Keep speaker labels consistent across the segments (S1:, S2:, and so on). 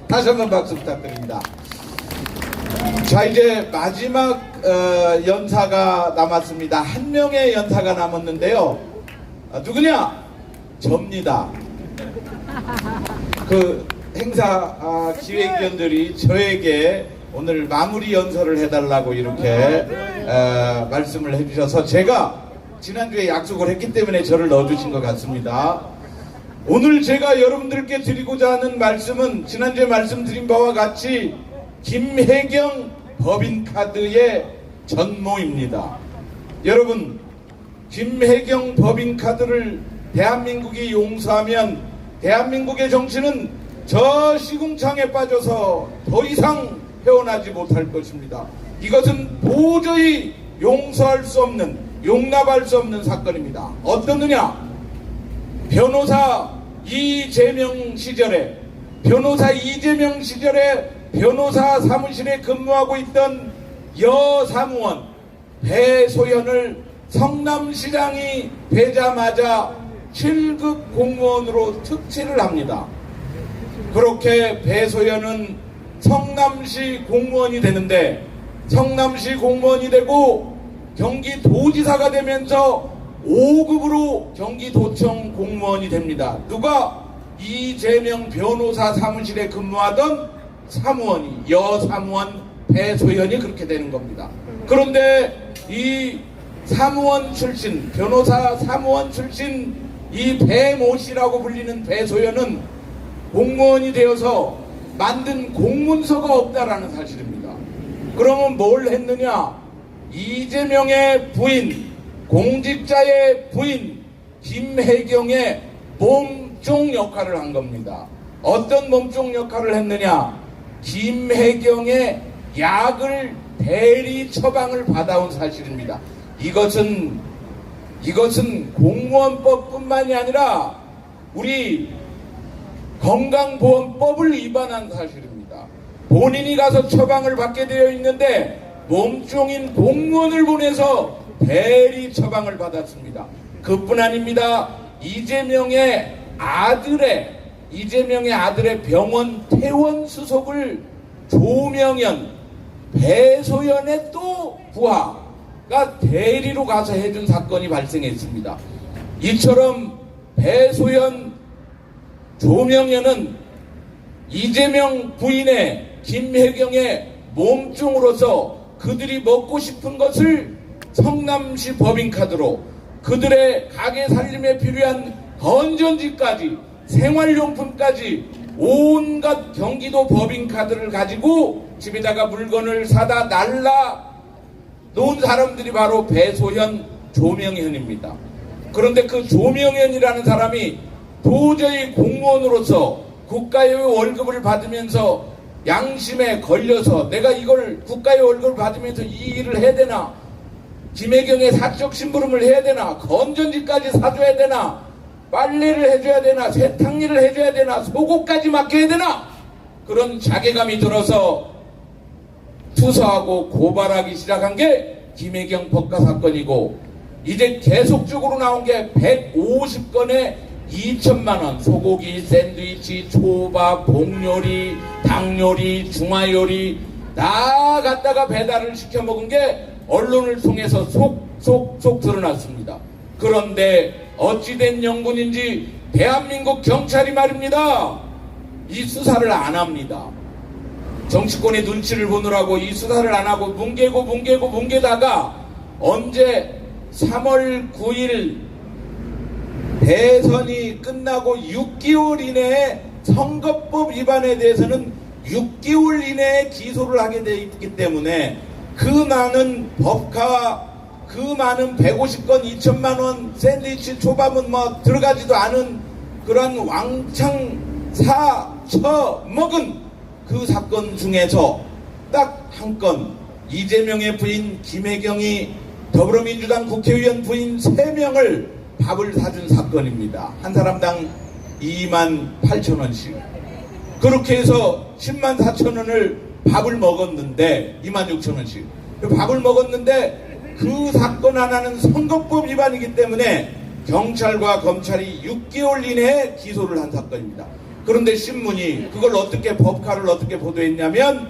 S1: 다시 한번 박수 부탁드립니다. 자, 이제 마지막 연사가 남았습니다. 한 명의 연사가 남았는데요. 누구냐? 접니다. 그 행사 기획위원들이 저에게 오늘 마무리 연설을 해달라고 이렇게 말씀을 해주셔서 제가 지난주에 약속을 했기 때문에 저를 넣어주신 것 같습니다. 오늘 제가 여러분들께 드리고자 하는 말씀은 지난주에 말씀드린 바와 같이 김혜경 법인카드의 전모입니다. 여러분, 김혜경 법인카드를 대한민국이 용서하면 대한민국의 정치는 저 시궁창에 빠져서 더 이상 헤어나지 못할 것입니다. 이것은 도저히 용서할 수 없는, 용납할 수 없는 사건입니다. 어떻느냐? 변호사 이재명 시절에 변호사 사무실에 근무하고 있던 여사무원 배소연을 성남시장이 되자마자 7급 공무원으로 특채를 합니다. 그렇게 배소연은 성남시 공무원이 되는데, 성남시 공무원이 되고 경기도지사가 되면서 5급으로 경기도청 공무원이 됩니다. 누가? 이재명 변호사 사무실에 근무하던 사무원이, 여사무원 배소연이 그렇게 되는 겁니다. 그런데 이 사무원 출신, 변호사 사무원 출신 이 배모 씨라고 불리는 배소연은 공무원이 되어서 만든 공문서가 없다라는 사실입니다. 그러면 뭘 했느냐? 이재명의 부인, 공직자의 부인 김혜경의 몸종 역할을 한 겁니다. 어떤 몸종 역할을 했느냐? 김혜경의 약을 대리 처방을 받아온 사실입니다. 이것은 공무원법뿐만이 아니라 우리 건강보험법을 위반한 사실입니다. 본인이 가서 처방을 받게 되어 있는데 몸종인 공무원을 보내서 대리 처방을 받았습니다. 그뿐 아닙니다. 이재명의 아들의 병원 퇴원 수속을 조명현, 배소연의 또 부하가 대리로 가서 해준 사건이 발생했습니다. 이처럼 배소연, 조명현은 이재명 부인의 김혜경의 몸종으로서 그들이 먹고 싶은 것을 성남시 법인카드로, 그들의 가게 살림에 필요한 건전지까지 생활용품까지 온갖 경기도 법인카드를 가지고 집에다가 물건을 사다 날라 놓은 사람들이 바로 배소현, 조명현입니다. 그런데 그 조명현이라는 사람이 도저히 공무원으로서 국가의 월급을 받으면서 양심에 걸려서 내가 이걸 국가의 월급을 받으면서 이 일을 해야 되나, 김혜경의 사적 심부름을 해야 되나, 건전지까지 사줘야 되나, 빨래를 해줘야 되나, 세탁일을 해줘야 되나, 속옷까지 맡겨야 되나, 그런 자괴감이 들어서 투서하고 고발하기 시작한 게 김혜경 법과 사건이고, 이제 계속적으로 나온 게 150건의 2천만원 소고기, 샌드위치, 초밥, 복요리, 닭요리, 중화요리 다 갖다가 배달을 시켜 먹은 게 언론을 통해서 속 드러났습니다. 그런데 어찌된 영문인지 대한민국 경찰이 말입니다, 이 수사를 안 합니다. 정치권의 눈치를 보느라고 이 수사를 안 하고 뭉개다가 언제 3월 9일 대선이 끝나고 6개월 이내에 선거법 위반에 대해서는 6개월 이내에 기소를 하게 되어 있기 때문에 그 많은 법카, 그 많은 150건 2천만원 샌드위치 초밥은 뭐 들어가지도 않은 그런 왕창 사처먹은 그 사건 중에서 딱 한 건, 이재명의 부인 김혜경이 더불어민주당 국회의원 부인 3명을 밥을 사준 사건입니다. 한 사람당 28,000원씩. 그렇게 해서 104,000원을 밥을 먹었는데, 26,000원씩 밥을 먹었는데, 그 사건 하나는 선거법 위반이기 때문에 경찰과 검찰이 6개월 이내에 기소를 한 사건입니다. 그런데 신문이 그걸 어떻게 법카를 어떻게 보도했냐면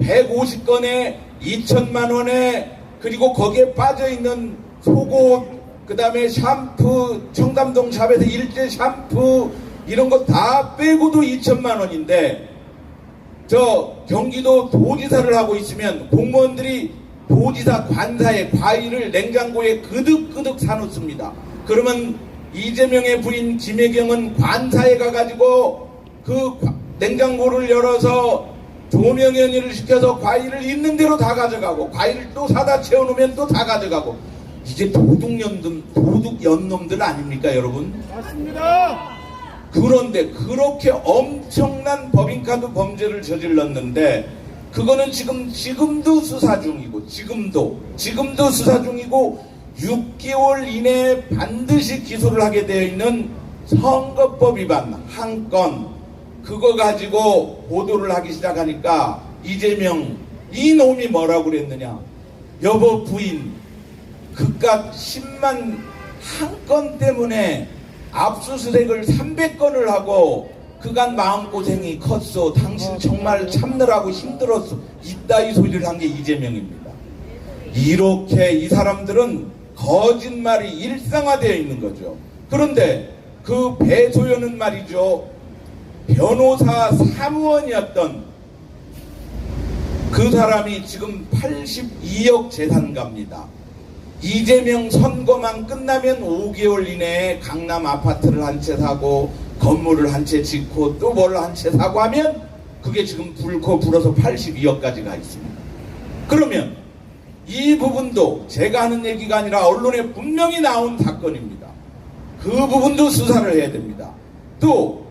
S1: 150건에 2천만 원에 그리고 거기에 빠져있는 속옷 그 다음에 샴푸 청담동 샵에서 일제 샴푸 이런 거 다 빼고도 2천만 원인데 저 경기도 도지사를 하고 있으면 공무원들이 도지사 관사에 과일을 냉장고에 그득그득 사놓습니다. 그러면 이재명의 부인 김혜경은 관사에 가가지고 그 냉장고를 열어서 조명연이를 시켜서 과일을 있는 대로 다 가져가고 과일을 또 사다 채워놓으면 또 다 가져가고 이게 도둑연놈들 아닙니까 여러분? 맞습니다. 그런데 그렇게 엄청난 법인카드 범죄를 저질렀는데 그거는 지금도 수사 중이고 지금도 수사 중이고 6개월 이내에 반드시 기소를 하게 되어 있는 선거법 위반 한 건 그거 가지고 보도를 하기 시작하니까 이재명 이놈이 뭐라고 그랬느냐 여보 부인 그깟 10만 한 건 때문에 압수수색을 300건을 하고 그간 마음고생이 컸어 당신 정말 참느라고 힘들었어 이따위 소리를 한 게 이재명입니다. 이렇게 이 사람들은 거짓말이 일상화되어 있는 거죠. 그런데 그 배소연은 말이죠 변호사 사무원이었던 그 사람이 지금 82억 재산가입니다. 이재명 선거만 끝나면 5개월 이내에 강남 아파트를 한 채 사고 건물을 한 채 짓고 또 뭘 한 채 사고 하면 그게 지금 불고 불어서 82억까지 가 있습니다. 그러면 이 부분도 제가 하는 얘기가 아니라 언론에 분명히 나온 사건입니다. 그 부분도 수사를 해야 됩니다. 또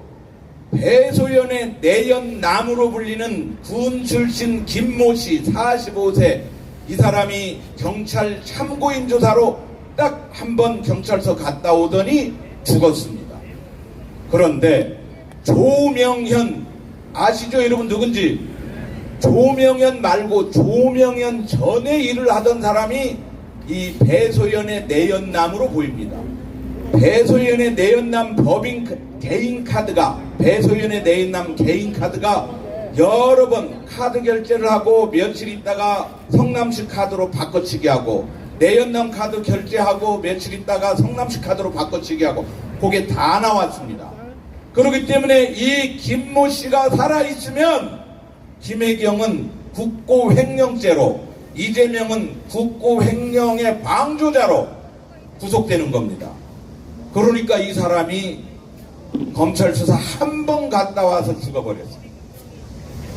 S1: 배소연의 내연남으로 불리는 군 출신 김모씨 45세 이 사람이 경찰 참고인 조사로 딱 한 번 경찰서 갔다 오더니 죽었습니다. 그런데 조명현 아시죠 여러분 누군지? 조명현 말고 조명현 전에 일을 하던 사람이 이 배소연의 내연남으로 보입니다. 배소연의 내연남 법인 개인 카드가 배소연의 내연남 개인 카드가 여러 번 카드 결제를 하고 며칠 있다가 성남시 카드로 바꿔치기 하고 내연남 카드 결제하고 며칠 있다가 성남시 카드로 바꿔치기 하고 그게 다 나왔습니다. 그렇기 때문에 이 김모 씨가 살아있으면 김혜경은 국고횡령죄로 이재명은 국고횡령의 방조자로 구속되는 겁니다. 그러니까 이 사람이 검찰 수사 한 번 갔다 와서 죽어버렸어요.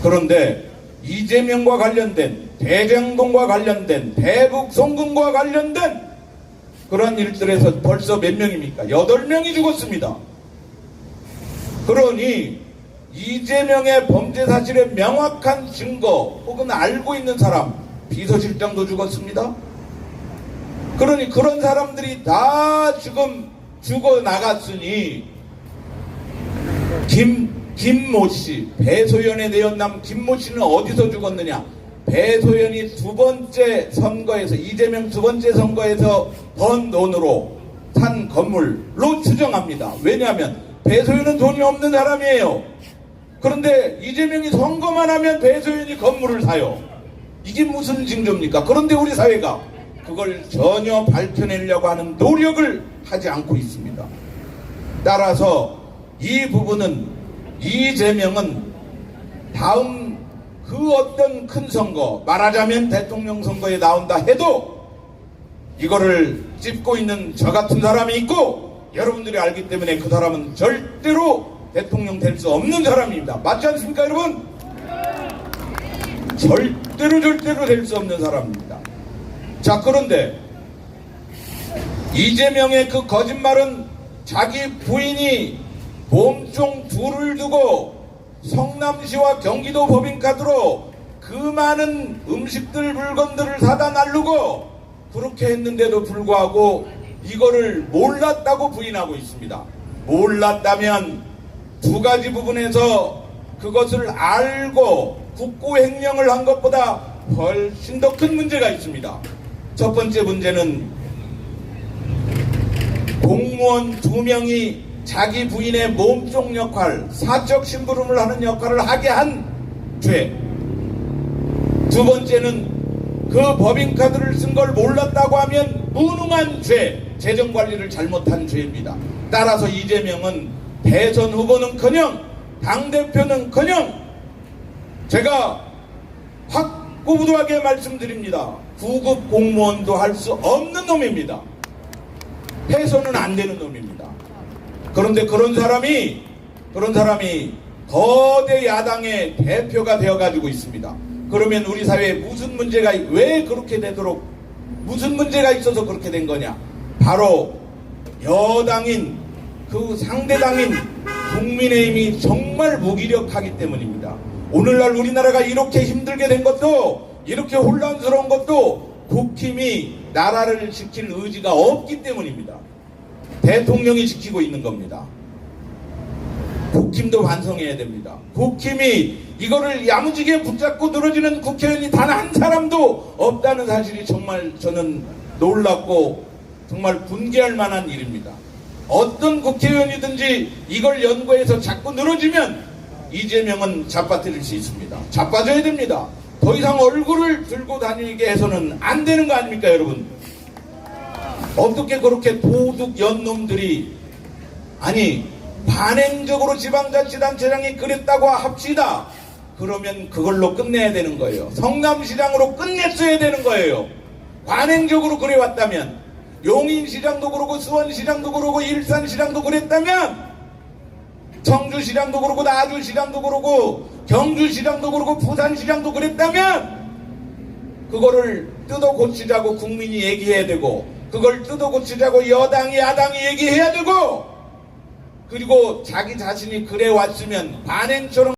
S1: 그런데 이재명과 관련된 대장동과 관련된 대북 송금과 관련된 그런 일들에서 벌써 몇 명입니까? 8명이 죽었습니다. 그러니 이재명의 범죄 사실의 명확한 증거 혹은 알고 있는 사람 비서실장도 죽었습니다. 그러니 그런 사람들이 다 지금 죽어나갔으니 김모씨 배소연의 내연남 김모씨는 어디서 죽었느냐? 배소연이 두 번째 선거에서 이재명 두 번째 선거에서 번 돈으로 산 건물로 추정합니다. 왜냐하면 배소연은 돈이 없는 사람이에요. 그런데 이재명이 선거만 하면 배소연이 건물을 사요. 이게 무슨 징조입니까? 그런데 우리 사회가 그걸 전혀 밝혀내려고 하는 노력을 하지 않고 있습니다. 따라서 이 부분은 이재명은 다음 그 어떤 큰 선거 말하자면 대통령 선거에 나온다 해도 이거를 찝고 있는 저 같은 사람이 있고 여러분들이 알기 때문에 그 사람은 절대로 대통령 될 수 없는 사람입니다. 맞지 않습니까 여러분? 절대로 될 수 없는 사람입니다. 자 그런데 이재명의 그 거짓말은 자기 부인이 몸종 둘을 두고 성남시와 경기도 법인카드로 그 많은 음식들 물건들을 사다 날르고 그렇게 했는데도 불구하고 이거를 몰랐다고 부인하고 있습니다. 몰랐다면 두 가지 부분에서 그것을 알고 국고횡령을 한 것보다 훨씬 더 큰 문제가 있습니다. 첫 번째 문제는 공무원 2명이 자기 부인의 몸종 역할, 사적 심부름을 하는 역할을 하게 한 죄. 두 번째는 그 법인카드를 쓴 걸 몰랐다고 하면 무능한 죄, 재정관리를 잘못한 죄입니다. 따라서 이재명은 대선 후보는커녕 당대표는커녕 제가 확고부도하게 말씀드립니다. 9급 공무원도 할 수 없는 놈입니다. 해서는 안 되는 놈입니다. 그런데 그런 사람이 거대 야당의 대표가 되어가지고 있습니다. 그러면 우리 사회에 무슨 문제가, 왜 그렇게 되도록, 무슨 문제가 있어서 그렇게 된 거냐? 바로 여당인, 그 상대당인 국민의힘이 정말 무기력하기 때문입니다. 오늘날 우리나라가 이렇게 힘들게 된 것도, 이렇게 혼란스러운 것도 국힘이 나라를 지킬 의지가 없기 때문입니다. 대통령이 지키고 있는 겁니다. 국힘도 반성해야 됩니다. 국힘이 이거를 야무지게 붙잡고 늘어지는 국회의원이 단 한 사람도 없다는 사실이 정말 저는 놀랍고 정말 분개할 만한 일입니다. 어떤 국회의원이든지 이걸 연구해서 자꾸 늘어지면 이재명은 잡아뜨릴 수 있습니다. 잡아줘야 됩니다. 더 이상 얼굴을 들고 다니게 해서는 안 되는 거 아닙니까, 여러분? 어떻게 그렇게 도둑 연놈들이, 아니 반행적으로 지방자치단체장이 그랬다고 합시다. 그러면 그걸로 끝내야 되는 거예요. 성남시장으로 끝냈어야 되는 거예요. 관행적으로 그래왔다면, 용인시장도 그러고 수원시장도 그러고 일산시장도 그랬다면, 청주시장도 그러고 나주시장도 그러고 경주시장도 그러고 부산시장도 그랬다면, 그거를 뜯어 고치자고 국민이 얘기해야 되고, 그걸 뜯어 고치자고 여당이 야당이 얘기해야 되고, 그리고 자기 자신이 그래 왔으면 반행처럼